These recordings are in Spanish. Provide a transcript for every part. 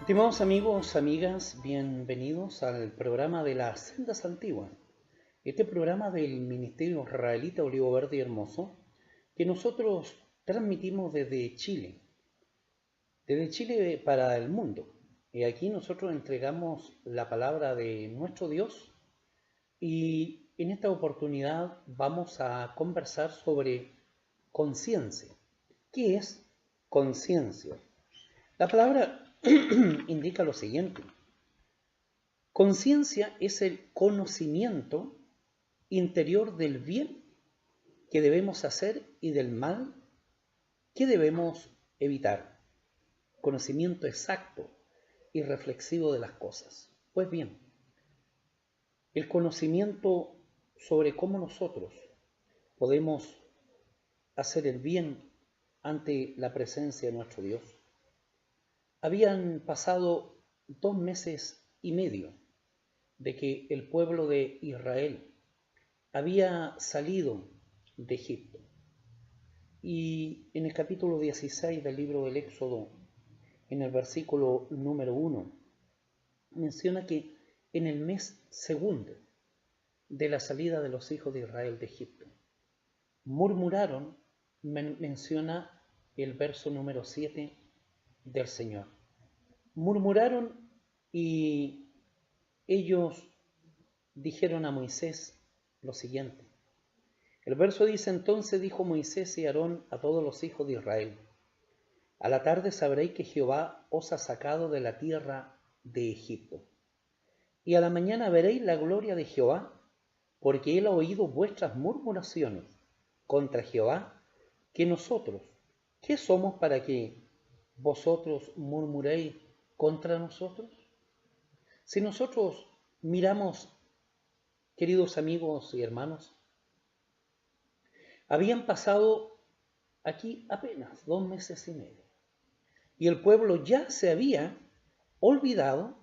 Estimados amigos, amigas, bienvenidos al programa de las Sendas Antiguas, este programa del Ministerio Israelita Olivo Verde y Hermoso, que nosotros transmitimos desde Chile para el mundo. Y aquí nosotros entregamos la palabra de nuestro Dios y en esta oportunidad vamos a conversar sobre conciencia. ¿Qué es conciencia? La palabra indica lo siguiente. Conciencia es el conocimiento interior del bien que debemos hacer y del mal que debemos evitar. Conocimiento exacto y reflexivo de las cosas. Pues bien, el conocimiento sobre cómo nosotros podemos hacer el bien ante la presencia de nuestro Dios. Habían pasado 2 meses y medio de que el pueblo de Israel había salido de Egipto. Y en el capítulo 16 del libro del Éxodo, en el versículo número 1, menciona que en el mes segundo de la salida de los hijos de Israel de Egipto, murmuraron, menciona el verso número 7 del Señor. Murmuraron y ellos dijeron a Moisés lo siguiente. El verso dice: entonces dijo Moisés y Aarón a todos los hijos de Israel: a la tarde sabréis que Jehová os ha sacado de la tierra de Egipto. Y a la mañana veréis la gloria de Jehová, porque él ha oído vuestras murmuraciones contra Jehová, que nosotros, ¿qué somos para que vosotros murmuréis contra nosotros? Si nosotros miramos, queridos amigos y hermanos, habían pasado aquí apenas 2 meses y medio. Y el pueblo ya se había olvidado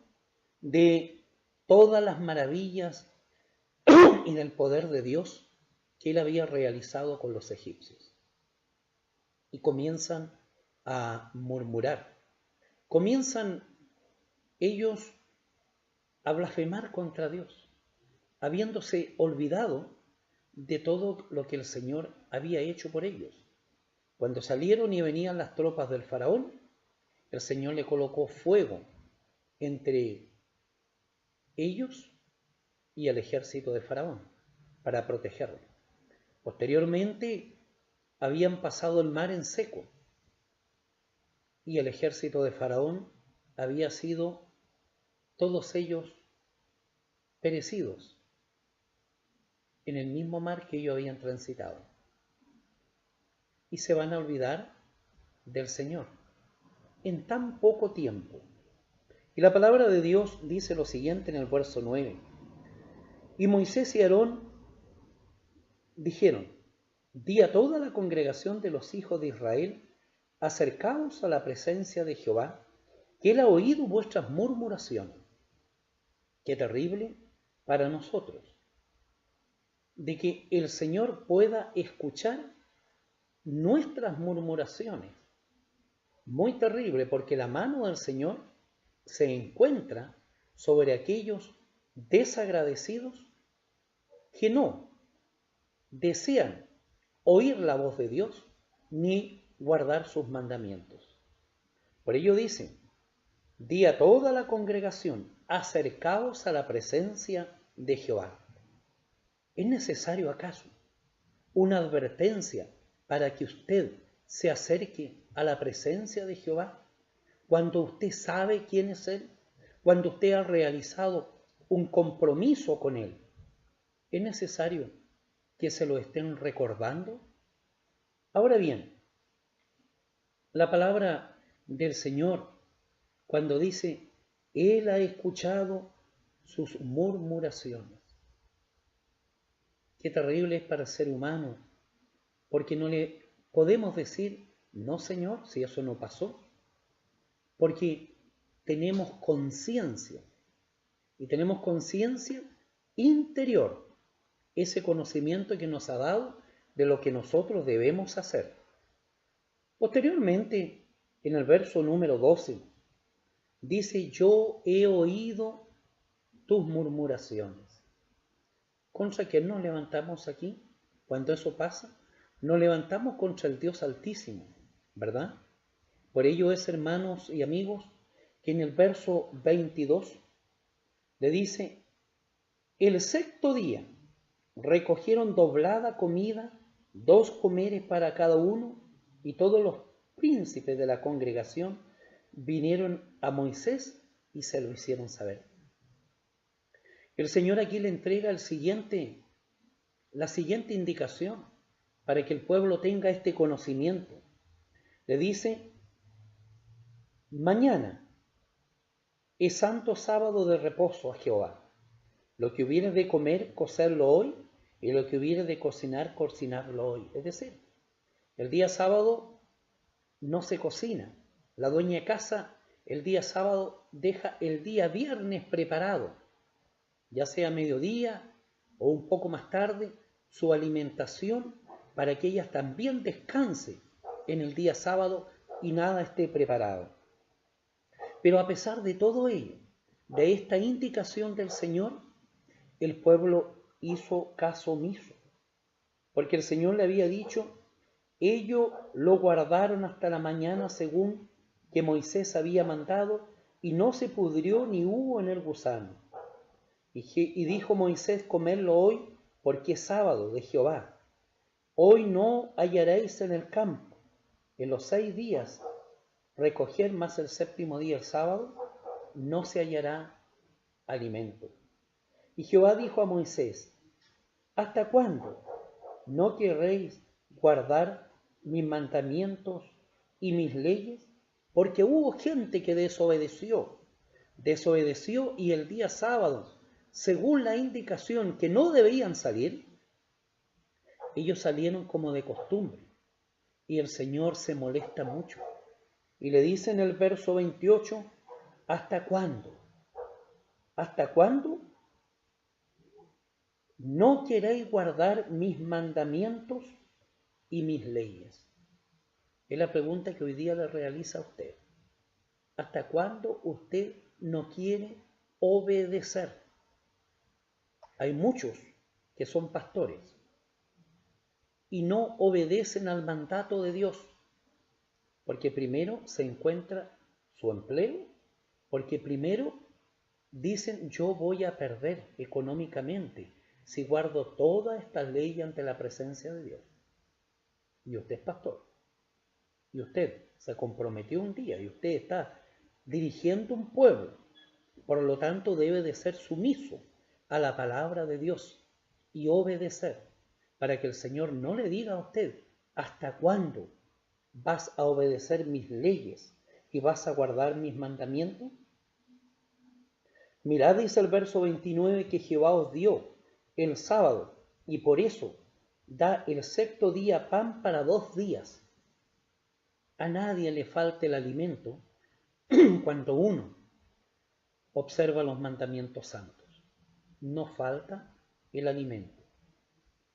de todas las maravillas y del poder de Dios que él había realizado con los egipcios. Y comienzan a murmurar. Comienzan ellos a blasfemar contra Dios, habiéndose olvidado de todo lo que el Señor había hecho por ellos. Cuando salieron y venían las tropas del faraón, el Señor le colocó fuego entre ellos y el ejército de faraón para protegerlo. Posteriormente habían pasado el mar en seco y el ejército de faraón había sido todos ellos perecidos en el mismo mar que ellos habían transitado. Y se van a olvidar del Señor en tan poco tiempo. Y la palabra de Dios dice lo siguiente en el verso 9. Y Moisés y Aarón dijeron: di a toda la congregación de los hijos de Israel: acercaos a la presencia de Jehová, que él ha oído vuestras murmuraciones. Qué terrible para nosotros de que el Señor pueda escuchar nuestras murmuraciones. Muy terrible, porque la mano del Señor se encuentra sobre aquellos desagradecidos que no desean oír la voz de Dios ni guardar sus mandamientos. Por ello dice: di a toda la congregación: acercaos a la presencia de Jehová. ¿Es necesario acaso una advertencia para que usted se acerque a la presencia de Jehová? Cuando usted sabe quién es Él, cuando usted ha realizado un compromiso con Él, ¿es necesario que se lo estén recordando? Ahora bien, la palabra del Señor, cuando dice: Él ha escuchado sus murmuraciones. Qué terrible es para el ser humano, porque no le podemos decir: no, Señor, si eso no pasó, porque tenemos conciencia, y tenemos conciencia interior, ese conocimiento que nos ha dado de lo que nosotros debemos hacer. Posteriormente, en el verso número 12, Dice, yo he oído tus murmuraciones. ¿Contra quién nos levantamos aquí? Cuando eso pasa, nos levantamos contra el Dios Altísimo, ¿verdad? Por ello es, hermanos y amigos, que en el verso 22 le dice, el sexto día recogieron doblada comida, 2 comeres para cada uno, y todos los príncipes de la congregación vinieron a Moisés y se lo hicieron saber. El Señor aquí le entrega la siguiente indicación para que el pueblo tenga este conocimiento. Le dice, mañana es santo sábado de reposo a Jehová. Lo que hubiere de comer, cocerlo hoy, y lo que hubiere de cocinar, cocinarlo hoy. Es decir, el día sábado no se cocina. La dueña de casa el día sábado deja el día viernes preparado, ya sea a mediodía o un poco más tarde, su alimentación para que ellas también descanse en el día sábado y nada esté preparado. Pero a pesar de todo ello, de esta indicación del Señor, el pueblo hizo caso omiso, porque el Señor le había dicho, ellos lo guardaron hasta la mañana según que Moisés había mandado, y no se pudrió ni hubo en el gusano. Y dijo Moisés, comerlo hoy, porque es sábado de Jehová. Hoy no hallaréis en el campo, en los 6 días recoger, más el séptimo día, el sábado, no se hallará alimento. Y Jehová dijo a Moisés, ¿hasta cuándo no querréis guardar mis mandamientos y mis leyes? Porque hubo gente que desobedeció y el día sábado, según la indicación que no debían salir, ellos salieron como de costumbre. Y el Señor se molesta mucho. Y le dice en el verso 28, ¿hasta cuándo? ¿Hasta cuándo no queréis guardar mis mandamientos y mis leyes? Es la pregunta que hoy día le realiza a usted. ¿Hasta cuándo usted no quiere obedecer? Hay muchos que son pastores y no obedecen al mandato de Dios, porque primero se encuentra su empleo, porque primero dicen, yo voy a perder económicamente si guardo todas estas leyes ante la presencia de Dios. Y usted es pastor, y usted se comprometió un día, y usted está dirigiendo un pueblo, por lo tanto debe de ser sumiso a la palabra de Dios y obedecer, para que el Señor no le diga a usted, ¿hasta cuándo vas a obedecer mis leyes y vas a guardar mis mandamientos? Mirad, dice el verso 29, que Jehová os dio el sábado, y por eso da el sexto día pan para 2 días. A nadie le falta el alimento cuando uno observa los mandamientos santos. No falta el alimento.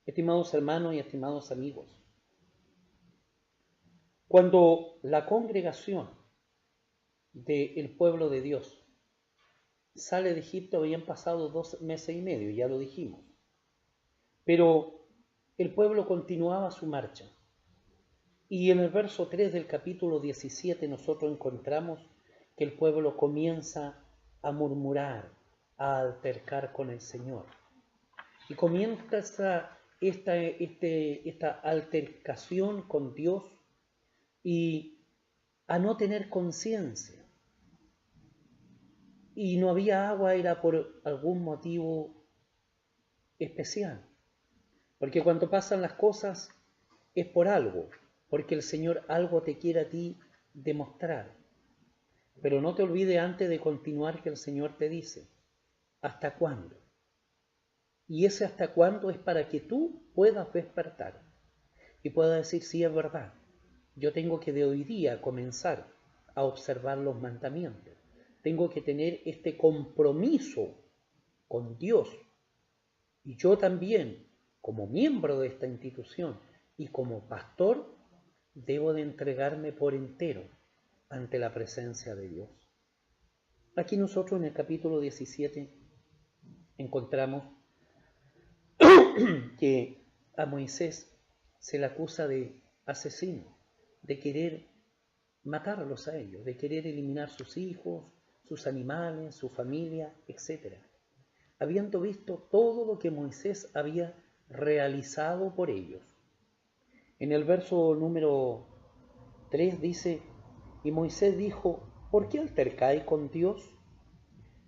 Estimados hermanos y estimados amigos, cuando la congregación del pueblo de Dios sale de Egipto, habían pasado 2 meses y medio, ya lo dijimos, pero el pueblo continuaba su marcha. Y en el verso 3 del capítulo 17 nosotros encontramos que el pueblo comienza a murmurar, a altercar con el Señor. Y comienza esta altercación con Dios y a no tener conciencia. Y no había agua, era por algún motivo especial. Porque cuando pasan las cosas es por algo, porque el Señor algo te quiere a ti demostrar. Pero no te olvides antes de continuar que el Señor te dice, ¿hasta cuándo? Y ese hasta cuándo es para que tú puedas despertar y puedas decir, sí, es verdad, yo tengo que de hoy día comenzar a observar los mandamientos. Tengo que tener este compromiso con Dios. Y yo también, como miembro de esta institución y como pastor, debo de entregarme por entero ante la presencia de Dios. Aquí nosotros en el capítulo 17 encontramos que a Moisés se le acusa de asesino, de querer matarlos a ellos, de querer eliminar sus hijos, sus animales, su familia, etc. Habiendo visto todo lo que Moisés había realizado por ellos. En el verso número 3 dice, y Moisés dijo, ¿por qué altercáis con Dios?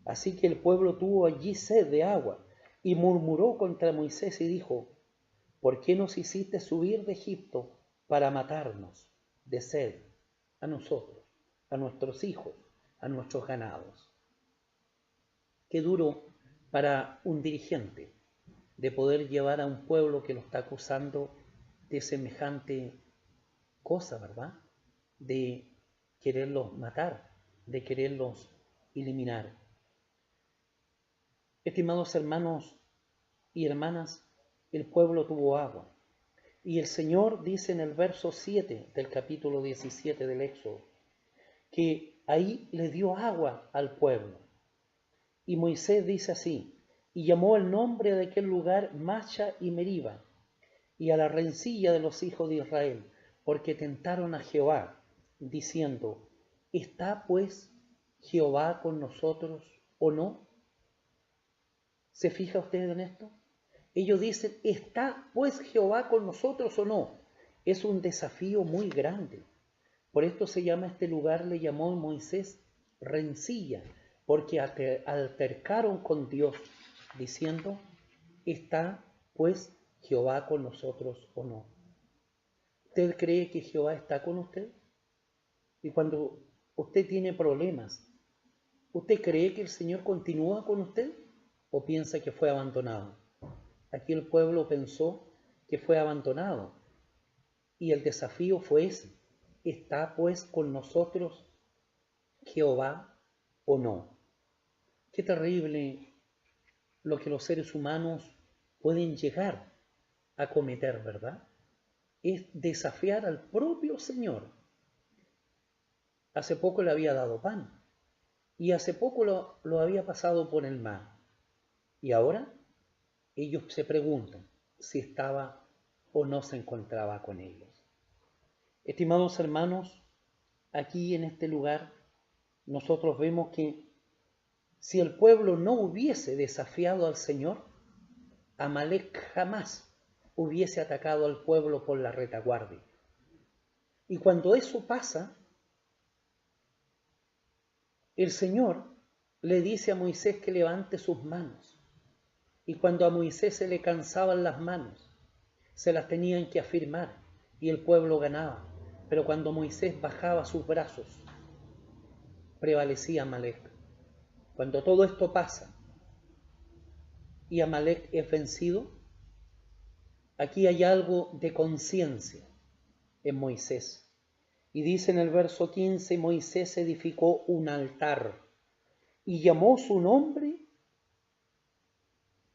Así que el pueblo tuvo allí sed de agua, y murmuró contra Moisés y dijo, ¿por qué nos hiciste subir de Egipto para matarnos de sed a nosotros, a nuestros hijos, a nuestros ganados? Qué duro para un dirigente de poder llevar a un pueblo que lo está acusando de semejante cosa, ¿verdad? De quererlos matar, de quererlos eliminar. Estimados hermanos y hermanas, el pueblo tuvo agua. Y el Señor dice en el verso 7 del capítulo 17 del Éxodo, que ahí le dio agua al pueblo. Y Moisés dice así, y llamó el nombre de aquel lugar Masha y Meriba, y a la rencilla de los hijos de Israel, porque tentaron a Jehová, diciendo, ¿está pues Jehová con nosotros o no? ¿Se fija usted en esto? Ellos dicen, ¿está pues Jehová con nosotros o no? Es un desafío muy grande. Por esto se llama este lugar, le llamó Moisés rencilla, porque altercaron con Dios, diciendo, ¿está pues Jehová con nosotros o no? ¿Usted cree que Jehová está con usted? Y cuando usted tiene problemas, ¿usted cree que el Señor continúa con usted o piensa que fue abandonado? Aquí el pueblo pensó que fue abandonado y el desafío fue ese. ¿Está pues con nosotros Jehová o no? Qué terrible lo que los seres humanos pueden llegar a cometer, ¿verdad? Es desafiar al propio Señor. Hace poco le había dado pan y hace poco lo había pasado por el mar. Y ahora ellos se preguntan si estaba o no se encontraba con ellos. Estimados hermanos, aquí en este lugar nosotros vemos que si el pueblo no hubiese desafiado al Señor, Amalek jamás hubiese atacado al pueblo por la retaguardia. Y cuando eso pasa, el Señor le dice a Moisés que levante sus manos. Y cuando a Moisés se le cansaban las manos, se las tenían que afirmar y el pueblo ganaba. Pero cuando Moisés bajaba sus brazos, prevalecía Amalek. Cuando todo esto pasa y Amalek es vencido, aquí hay algo de conciencia en Moisés. Y dice en el verso 15, Moisés edificó un altar y llamó su nombre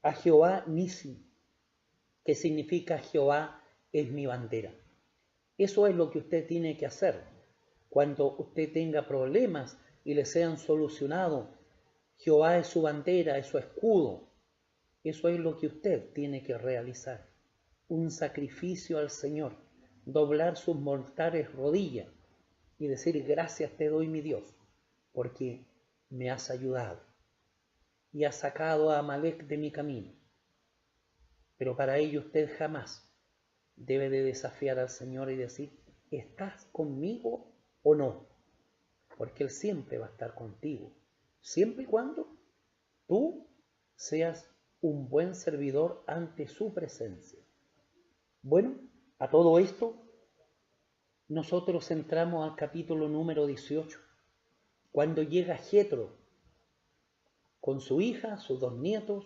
a Jehová Nisi, que significa Jehová es mi bandera. Eso es lo que usted tiene que hacer. Cuando usted tenga problemas y le sean solucionados, Jehová es su bandera, es su escudo. Eso es lo que usted tiene que realizar. Un sacrificio al Señor, doblar sus mortales rodillas y decir, gracias te doy mi Dios, porque me has ayudado y has sacado a Amalek de mi camino. Pero para ello usted jamás debe de desafiar al Señor y decir, ¿estás conmigo o no? Porque Él siempre va a estar contigo, siempre y cuando tú seas un buen servidor ante su presencia. Bueno, a todo esto, nosotros entramos al capítulo número 18, cuando llega Jetro con su hija, sus 2 nietos,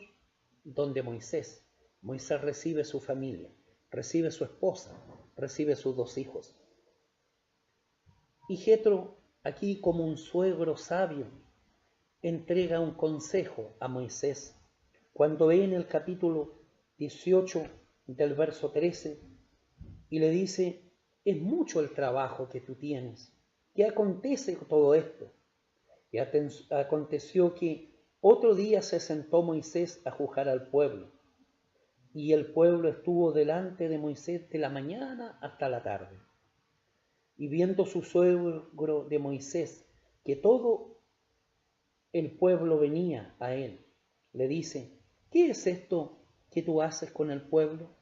donde Moisés recibe su familia, recibe su esposa, recibe sus 2 hijos. Y Jetro, aquí como un suegro sabio, entrega un consejo a Moisés. Cuando ve en el capítulo 18 del verso 13 y le dice, es mucho el trabajo que tú tienes. ¿Qué acontece con todo esto? Y aconteció que otro día se sentó Moisés a juzgar al pueblo, y el pueblo estuvo delante de Moisés de la mañana hasta la tarde. Y viendo su suegro de Moisés que todo el pueblo venía a él, le dice: ¿qué es esto que tú haces con el pueblo?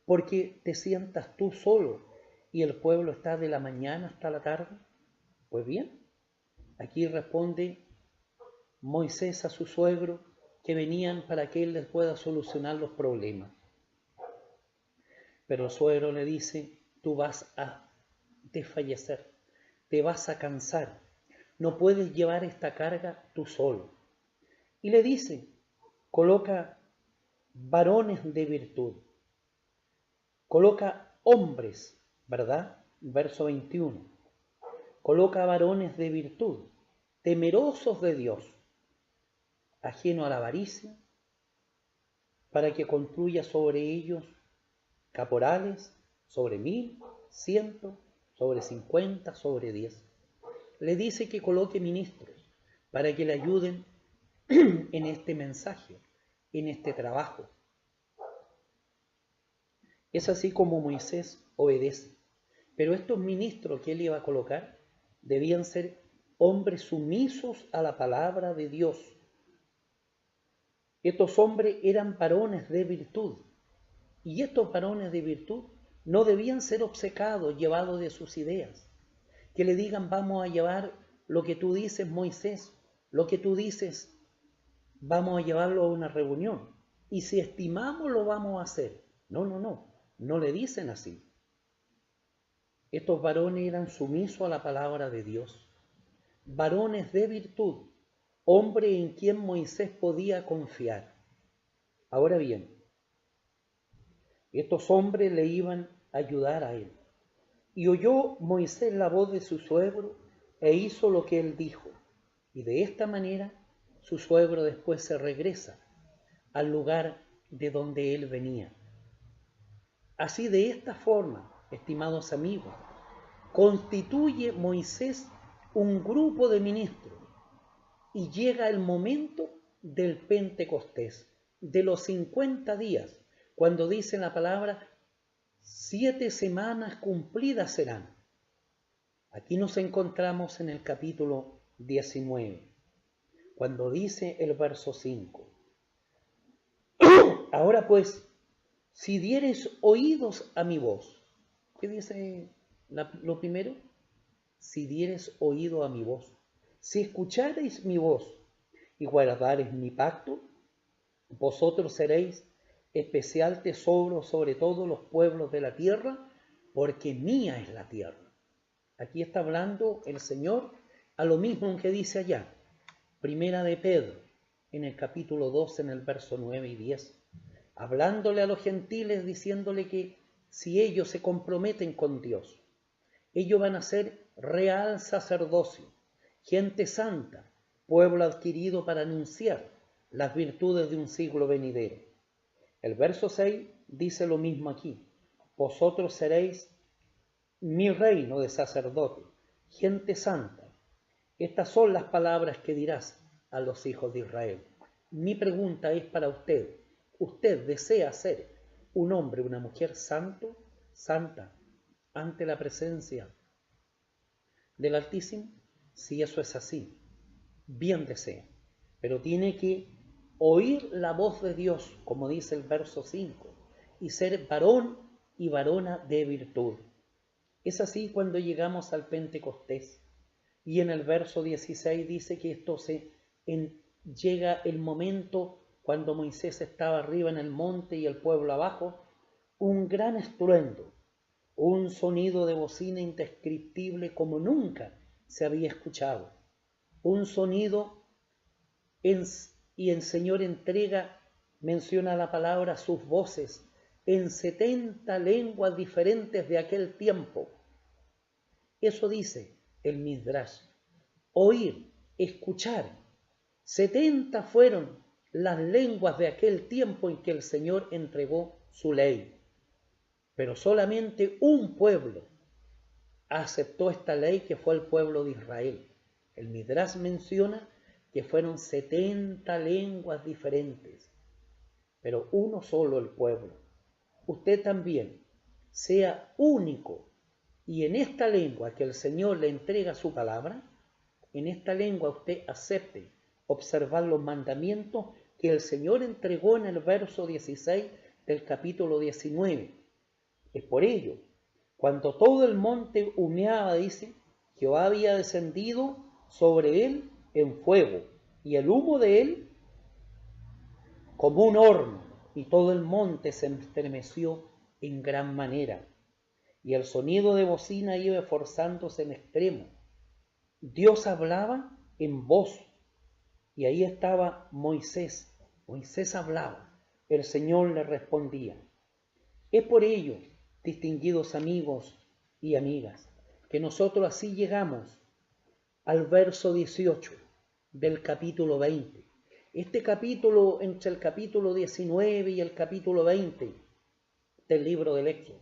¿Porque te sientas tú solo y el pueblo está de la mañana hasta la tarde? Pues bien, aquí responde Moisés a su suegro que venían para que él les pueda solucionar los problemas. Pero el suegro le dice: tú vas a desfallecer, te vas a cansar, no puedes llevar esta carga tú solo. Y le dice: coloca varones de virtud, coloca hombres, ¿verdad? Verso 21. Coloca varones de virtud, temerosos de Dios, ajeno a la avaricia, para que construya sobre ellos caporales, sobre 1000, 100, sobre 50, sobre 10. Le dice que coloque ministros para que le ayuden en este mensaje, en este trabajo. Es así como Moisés obedece. Pero estos ministros que él iba a colocar debían ser hombres sumisos a la palabra de Dios. Estos hombres eran varones de virtud. Y estos varones de virtud no debían ser obcecados, llevados de sus ideas. Que le digan: vamos a llevar lo que tú dices, Moisés, lo que tú dices, vamos a llevarlo a una reunión. Y si estimamos, lo vamos a hacer. No le dicen así. Estos varones eran sumisos a la palabra de Dios. Varones de virtud, hombre en quien Moisés podía confiar. Ahora bien, estos hombres le iban a ayudar a él. Y oyó Moisés la voz de su suegro e hizo lo que él dijo. Y de esta manera su suegro después se regresa al lugar de donde él venía. Así, de esta forma, estimados amigos, constituye Moisés un grupo de ministros y llega el momento del Pentecostés, de los 50 días, cuando dice la palabra: 7 semanas cumplidas serán. Aquí nos encontramos en el capítulo 19, cuando dice el verso 5: ahora pues, si diereis oídos a mi voz. ¿Qué dice lo primero? Si diereis oído a mi voz. Si escuchareis mi voz y guardareis mi pacto, vosotros seréis especial tesoro sobre todos los pueblos de la tierra, porque mía es la tierra. Aquí está hablando el Señor a lo mismo que dice allá, Primera de Pedro, en el capítulo 2, en el verso 9 y 10, hablándole a los gentiles, diciéndole que si ellos se comprometen con Dios, ellos van a ser real sacerdocio, gente santa, pueblo adquirido para anunciar las virtudes de un siglo venidero. El verso 6 dice lo mismo aquí: vosotros seréis mi reino de sacerdote, gente santa. Estas son las palabras que dirás a los hijos de Israel. Mi pregunta es para usted: ¿usted desea ser un hombre, una mujer santo, santa, ante la presencia del Altísimo? Si eso es así, bien desea, pero tiene que oír la voz de Dios, como dice el verso 5, y ser varón y varona de virtud. Es así cuando llegamos al Pentecostés. Y en el verso 16 dice que llega el momento cuando Moisés estaba arriba en el monte y el pueblo abajo, un gran estruendo, un sonido de bocina indescriptible como nunca se había escuchado. Un sonido, y el Señor menciona la palabra, sus voces, en 70 lenguas diferentes de aquel tiempo. Eso dice el Midrash. Oír, escuchar. 70 fueron las lenguas de aquel tiempo en que el Señor entregó su ley. Pero solamente un pueblo aceptó esta ley, que fue el pueblo de Israel. El Midrash menciona que fueron 70 lenguas diferentes, pero uno solo el pueblo. Usted también sea único y en esta lengua que el Señor le entrega su palabra, en esta lengua usted acepte observar los mandamientos que el Señor entregó en el verso 16 del capítulo 19. Es por ello, cuando todo el monte humeaba, dice, Jehová había descendido sobre él en fuego, y el humo de él como un horno, y todo el monte se estremeció en gran manera, y el sonido de bocina iba esforzándose en extremo. Dios hablaba en voz, y ahí estaba Moisés. Moisés hablaba, el Señor le respondía. Es por ello, distinguidos amigos y amigas, que nosotros así llegamos al verso 18 del capítulo 20. Este capítulo, entre el capítulo 19 y el capítulo 20 del libro del Éxodo,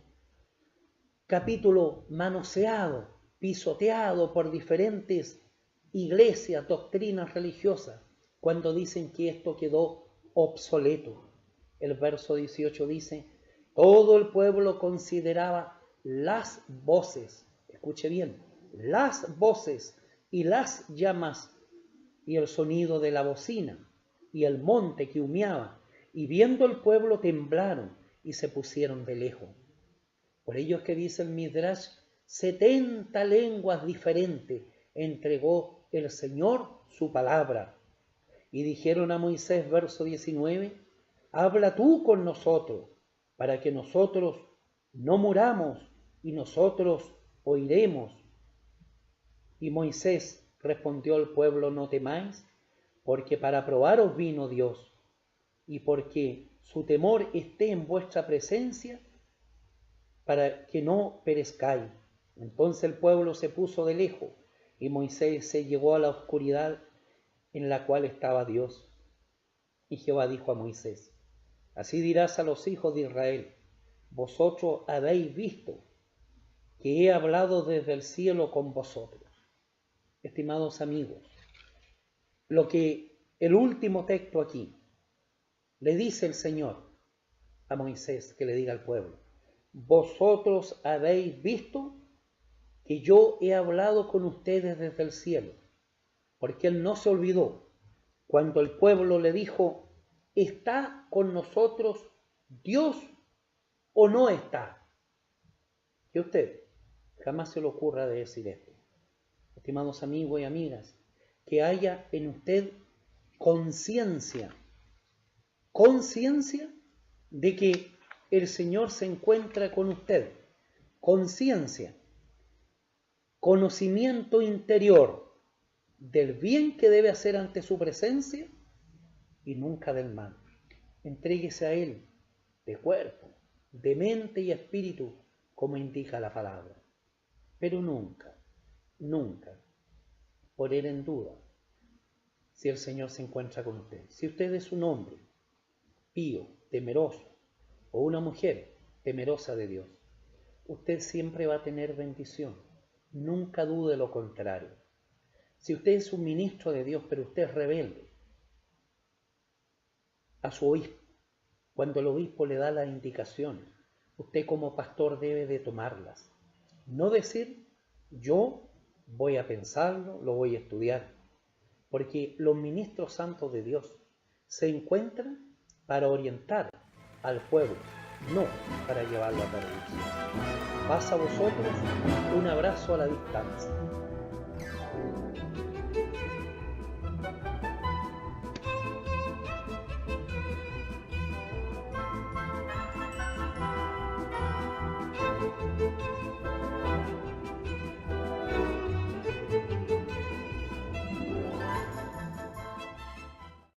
capítulo manoseado, pisoteado por diferentes iglesias, doctrinas religiosas, cuando dicen que esto quedó obsoleto. El verso 18 dice, todo el pueblo consideraba las voces, escuche bien, las voces y las llamas y el sonido de la bocina y el monte que humeaba, y viendo el pueblo temblaron y se pusieron de lejos. Por ello es que dice el Midrash, 70 lenguas diferentes entregó el Señor su palabra. Y dijeron a Moisés, verso 19, habla tú con nosotros, para que nosotros no muramos y nosotros oiremos. Y Moisés respondió al pueblo, no temáis, porque para probaros vino Dios, y porque su temor esté en vuestra presencia, para que no perezcáis. Entonces el pueblo se puso de lejos, y Moisés se llegó a la oscuridad en la cual estaba Dios. Y Jehová dijo a Moisés, así dirás a los hijos de Israel, vosotros habéis visto que he hablado desde el cielo con vosotros. Estimados amigos, lo que el último texto aquí le dice el Señor a Moisés que le diga al pueblo, vosotros habéis visto que yo he hablado con ustedes desde el cielo, porque él no se olvidó cuando el pueblo le dijo, ¿está con nosotros Dios o no está? Que usted jamás se le ocurra de decir esto. Estimados amigos y amigas, que haya en usted conciencia de que el Señor se encuentra con usted, conciencia, conocimiento interior del bien que debe hacer ante su presencia y nunca del mal. Entréguese a Él de cuerpo, de mente y espíritu, como indica la palabra, pero nunca poner en duda si el Señor se encuentra con usted. Si usted es un hombre pío, temeroso, o una mujer temerosa de Dios, usted siempre va a tener bendición. Nunca dude lo contrario. Si usted es un ministro de Dios, pero usted es rebelde a su obispo, cuando el obispo le da las indicaciones, usted como pastor debe de tomarlas. No decir, yo voy a pensarlo, lo voy a estudiar, porque los ministros santos de Dios se encuentran para orientar al pueblo, no para llevarlo a perdición. Paz a vosotros, un abrazo a la distancia.